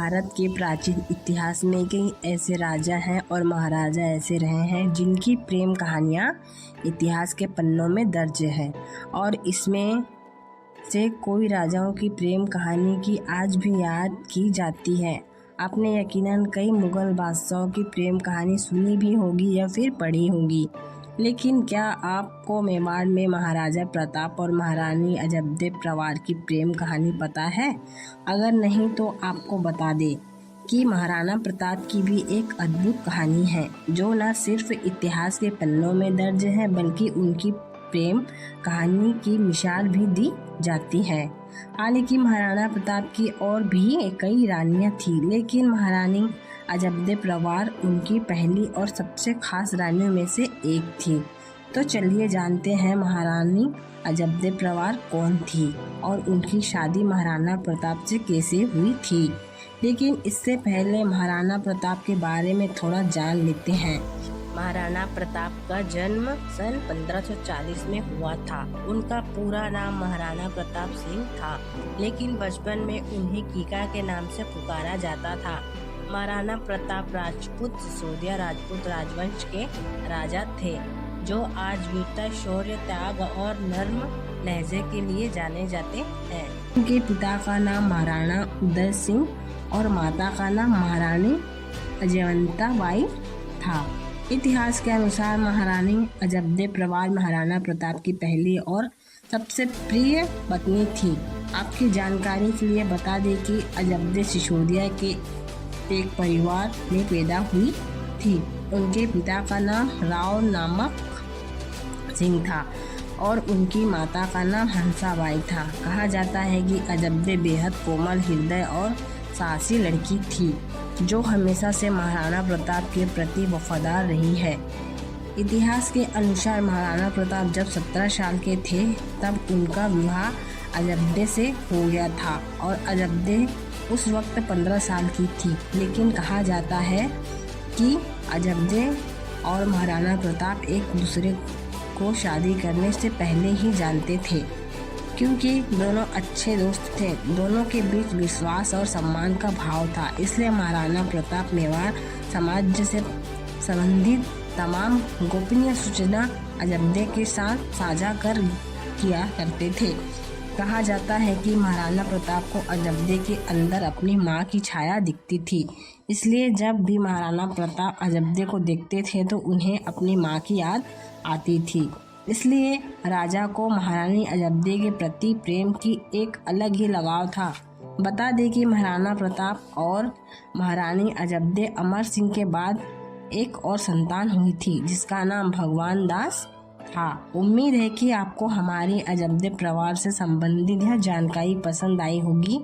भारत के प्राचीन इतिहास में कई ऐसे राजा हैं और महाराजा ऐसे रहे हैं जिनकी प्रेम कहानियाँ इतिहास के पन्नों में दर्ज है और इसमें से कोई राजाओं की प्रेम कहानी की आज भी याद की जाती है। आपने यकीनन कई मुगल बादशाहों की प्रेम कहानी सुनी भी होगी या फिर पढ़ी होगी, लेकिन क्या आपको मेवाड़ में महाराजा प्रताप और महारानी अजबदे प्रवार की प्रेम कहानी पता है? अगर नहीं तो आपको बता दें कि महाराणा प्रताप की भी एक अद्भुत कहानी है जो न सिर्फ इतिहास के पन्नों में दर्ज है बल्कि उनकी प्रेम कहानी की मिसाल भी दी जाती है। हालांकि महाराणा प्रताप की और भी कई रानियां थी, लेकिन महारानी अजबदे प्रवार उनकी पहली और सबसे खास रानियों में से एक थी। तो चलिए जानते हैं महारानी अजबदे प्रवार कौन थी और उनकी शादी महाराणा प्रताप से कैसे हुई थी। लेकिन इससे पहले महाराणा प्रताप के बारे में थोड़ा जान लेते हैं। महाराणा प्रताप का जन्म सन 1540 में हुआ था। उनका पूरा नाम महाराणा प्रताप सिंह था, लेकिन बचपन में उन्हें कीका के नाम से पुकारा जाता था। महाराणा प्रताप राजपूत सिसोदिया राजपूत राजवंश के राजा थे, जो आज वीरता, शौर्य, त्याग और नर्म लहजे के लिए जाने जाते हैं। उनके पिता का नाम महाराणा उदय सिंह और माता का नाम महारानी अजयवंता बाई था। इतिहास के अनुसार महारानी अजबदे प्रवार महाराणा प्रताप की पहली और सबसे प्रिय पत्नी थी। आपकी जानकारी के लिए बता दें कि अजबदे सिसोदिया के एक परिवार में पैदा हुई थी। उनके पिता का नाम राव नामक सिंह था और उनकी माता का नाम हंसाबाई था। कहा जाता है कि अजबदे बेहद कोमल हृदय और साहसी लड़की थी, जो हमेशा से महाराणा प्रताप के प्रति वफादार रही है। इतिहास के अनुसार महाराणा प्रताप जब 17 साल के थे तब उनका विवाह अजबदे से हो गया था और अजबदे उस वक्त 15 साल की थी। लेकिन कहा जाता है कि अजबदे और महाराणा प्रताप एक दूसरे को शादी करने से पहले ही जानते थे, क्योंकि दोनों अच्छे दोस्त थे। दोनों के बीच विश्वास और सम्मान का भाव था, इसलिए महाराणा प्रताप मेवाड़ समाज से संबंधित तमाम गोपनीय सूचना अजबदे के साथ साझा किया करते थे। कहा जाता है कि महाराणा प्रताप को अजबदे के अंदर अपनी मां की छाया दिखती थी, इसलिए जब भी महाराणा प्रताप अजबदे को देखते थे तो उन्हें अपनी मां की याद आती थी। इसलिए राजा को महारानी अजबदे के प्रति प्रेम की एक अलग ही लगाव था। बता दें कि महाराणा प्रताप और महारानी अजबदे अमर सिंह के बाद एक और संतान हुई थी, जिसका नाम भगवान दास था। उम्मीद है कि आपको हमारी अजबदे प्रवार से संबंधित यह जानकारी पसंद आई होगी।